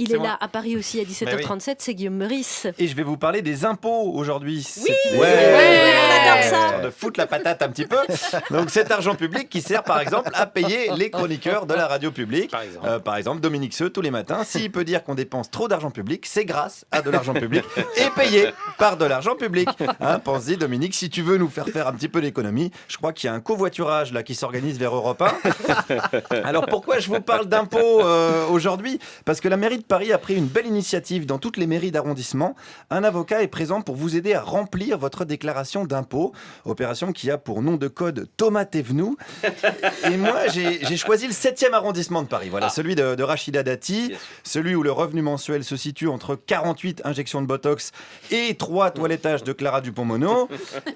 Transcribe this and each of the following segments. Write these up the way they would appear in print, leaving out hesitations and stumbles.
Il C'est est moi. là à Paris aussi à 17h37, c'est Guillaume Meurice. Et je vais vous parler des impôts aujourd'hui. Oui, Ouais, on adore ça. Histoire de foutre la patate un petit peu. Donc cet argent public qui sert par exemple à payer les chroniqueurs de la radio publique. Par exemple Dominique Seux tous les matins. S'il peut dire qu'on dépense trop d'argent public, c'est grâce à de l'argent public et payé par de l'argent public. Hein, pense-y Dominique, si tu veux nous faire un petit peu d'économie, je crois qu'il y a un covoiturage là qui s'organise vers Europe 1. Alors pourquoi je vous parle d'impôts aujourd'hui ? Parce que la mairie de Paris a pris une belle initiative dans toutes les mairies d'arrondissement. Un avocat est présent pour vous aider à remplir votre déclaration d'impôt. Opération qui a pour nom de code Thomas Thévenoud. Et moi, j'ai choisi le 7e arrondissement de Paris. Voilà, celui de Rachida Dati. Celui où le revenu mensuel se situe entre 48 injections de Botox et 3 toilettages de Clara Dupont-Moreau.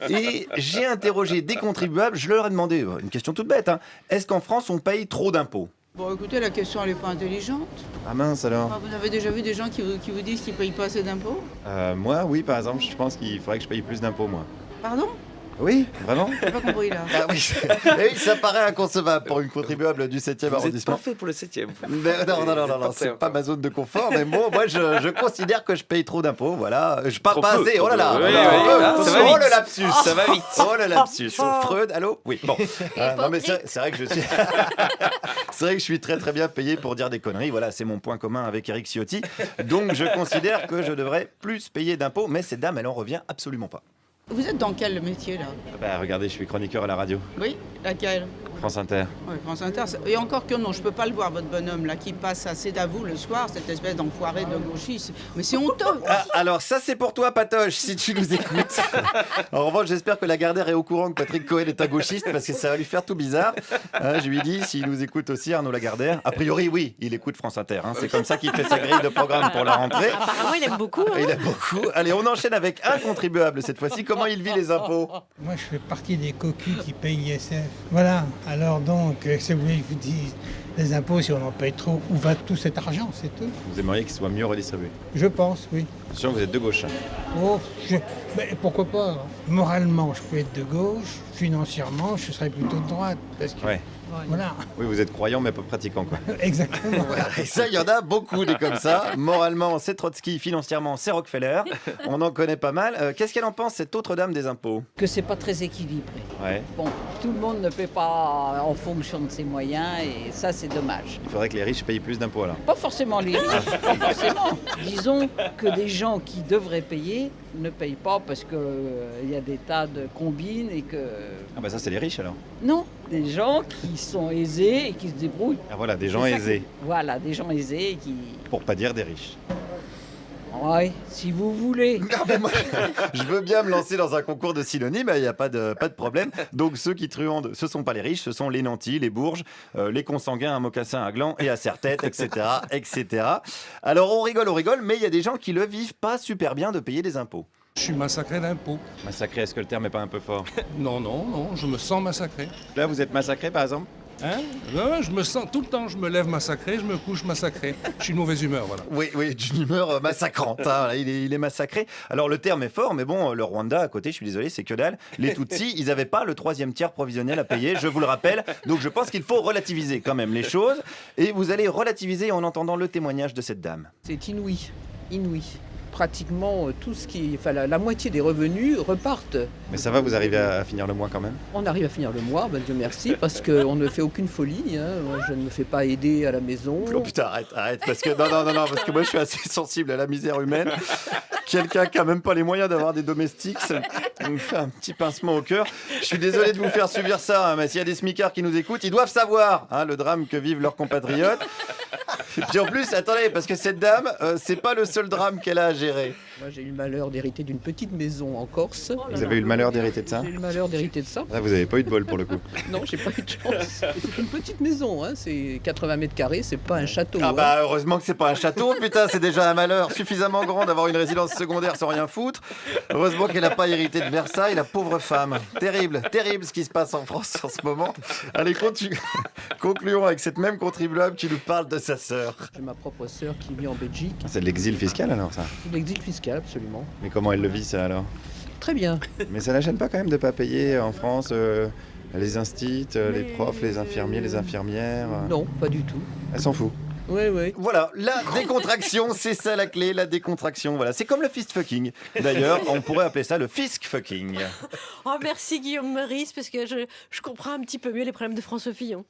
Et j'ai interrogé des contribuables. Je leur ai demandé une question toute bête. Hein. Est-ce qu'en France, on paye trop d'impôts ? Bon, écoutez, la question, elle n'est pas intelligente. Ah mince alors. Vous avez déjà vu des gens qui vous disent qu'ils ne payent pas assez d'impôts? Moi, oui, par exemple, je pense qu'il faudrait que je paye plus d'impôts, moi. Pardon? Oui, vraiment? J'ai pas compris, là. Ah oui, oui, ça paraît inconcevable pour une contribuable du 7e Vous êtes arrondissement. parfait pour le 7e. Non, c'est pas ma zone de confort, mais bon, moi je considère que je paye trop d'impôts, voilà. Je parle Trop pas peu, assez, trop oh là là. peu. Oh Oui, là, oui, là, ça va oh vite. le lapsus. Ça va vite. Oh le lapsus. Freud, allô? Oui, bon. Non mais c'est vrai que je suis... c'est vrai que je suis très très bien payé pour dire des conneries, voilà, c'est mon point commun avec Eric Ciotti. Donc je considère que je devrais plus payer d'impôts, mais cette dame, elle en revient absolument pas. Vous êtes dans quel métier, là? Bah regardez, je suis chroniqueur à la radio, Oui? Laquelle? France Inter. Ouais, France Inter. Et encore que non, je peux pas le voir, votre bonhomme, là, qui passe à C'est à vous le soir, cette espèce d'enfoiré de gauchiste. Mais c'est honteux! Ah, alors ça c'est pour toi Patoche, si tu nous écoutes. En revanche j'espère que Lagardère est au courant que Patrick Cohen est un gauchiste parce que ça va lui faire tout bizarre. Je lui dis s'il nous écoute aussi Arnaud Lagardère. A priori oui, il écoute France Inter. Hein. C'est comme ça qu'il fait sa grille de programme pour la rentrée. Apparemment, il aime beaucoup. Hein. Il aime beaucoup. Allez, on enchaîne avec un contribuable cette fois-ci. Comment il vit les impôts? Moi, je fais partie des cocus qui payent l'ISF. Voilà. Alors donc, si vous voulez que je vous dise, les impôts, si on en paye trop, où va tout cet argent, c'est tout? Vous aimeriez qu'il soit mieux redistribué? Je pense, oui. Sûr que vous êtes de gauche. Oh, mais pourquoi pas? Hein. Moralement, je peux être de gauche. Financièrement, je serais plutôt de droite. Parce que, Ouais. voilà. Oui, vous êtes croyant mais pas pratiquant quoi. Exactement. Et ça, il y en a beaucoup des comme ça. Moralement, c'est Trotsky, financièrement, c'est Rockefeller. On en connaît pas mal. Qu'est-ce qu'elle en pense, cette autre dame des impôts? Que c'est pas très équilibré. Ouais. Bon, tout le monde ne paie pas en fonction de ses moyens et ça c'est dommage. Il faudrait que les riches payent plus d'impôts alors. Pas forcément les riches, pas forcément. Disons que des gens qui devraient payer ne payent pas parce que il y a des tas de combines et que... Ah bah ça c'est les riches alors. Non, des gens qui sont aisés et qui se débrouillent. Ah voilà, des gens C'est ça aisés. Voilà, des gens aisés et qui... Pour pas dire des riches. Ouais, si vous voulez. Je veux bien me lancer dans un concours de synonymes, il n'y a pas de problème. Donc ceux qui truandent, ce ne sont pas les riches, ce sont les nantis, les bourges, les consanguins à mocassin à gland et à serre-tête, etc., etc. Alors on rigole, mais il y a des gens qui le vivent pas super bien de payer des impôts. Je suis massacré d'impôts. Massacré, est-ce que le terme est pas un peu fort? Non, je me sens massacré. Là vous êtes massacré par exemple? Hein? Ouais, je me sens tout le temps, je me lève massacré, je me couche massacré. Je suis de mauvaise humeur, voilà. Oui, d'une humeur massacrante. Hein. Il est massacré. Alors le terme est fort, mais bon, le Rwanda à côté, je suis désolé, c'est que dalle. Les Tutsis, ils n'avaient pas le 3e tiers provisionnel à payer, je vous le rappelle. Donc je pense qu'il faut relativiser quand même les choses. Et vous allez relativiser en entendant le témoignage de cette dame. C'est inouï, inouï. Pratiquement tout ce qui, enfin, la moitié des revenus repartent. Mais ça va, vous arrivez à finir le mois quand même? On arrive à finir le mois, ben Dieu merci, parce qu'on ne fait aucune folie. Hein. Moi, je ne me fais pas aider à la maison. Oh putain, arrête, parce que non, parce que moi je suis assez sensible à la misère humaine. Quelqu'un qui a même pas les moyens d'avoir des domestiques, ça me fait un petit pincement au cœur. Je suis désolé de vous faire subir ça, hein, mais s'il y a des smicards qui nous écoutent, ils doivent savoir hein, le drame que vivent leurs compatriotes. Et puis en plus, attendez, parce que cette dame, c'est pas le seul drame qu'elle a à gérer. Moi, j'ai eu le malheur d'hériter d'une petite maison en Corse. Vous avez eu le malheur d'hériter de ça? J'ai eu le malheur d'hériter de ça. Là, vous avez pas eu de bol pour le coup. Non, j'ai pas eu de chance. C'est une petite maison, hein. C'est 80 mètres carrés, c'est pas un château. Ah hein. bah heureusement que c'est pas un château, putain, c'est déjà un malheur suffisamment grand d'avoir une résidence secondaire sans rien foutre. Heureusement qu'elle a pas hérité de Versailles, la pauvre femme. Terrible ce qui se passe en France en ce moment. Allez, concluons avec cette même contribuable qui nous parle de sa sœur. J'ai ma propre sœur qui vit en Belgique. C'est de l'exil fiscal alors ça? L'exil fiscal, absolument. Mais comment elle le vit ça alors? Très bien. Mais ça la gêne pas quand même de pas payer en France les instits, les profs, les infirmiers, les infirmières? Non, pas du tout. Elle s'en fout. Oui, oui. Voilà, la décontraction, c'est ça la clé, la décontraction. Voilà, c'est comme le fist fucking. D'ailleurs, on pourrait appeler ça le fisk fucking. Oh, merci Guillaume Meurice, parce que je comprends un petit peu mieux les problèmes de François Fillon.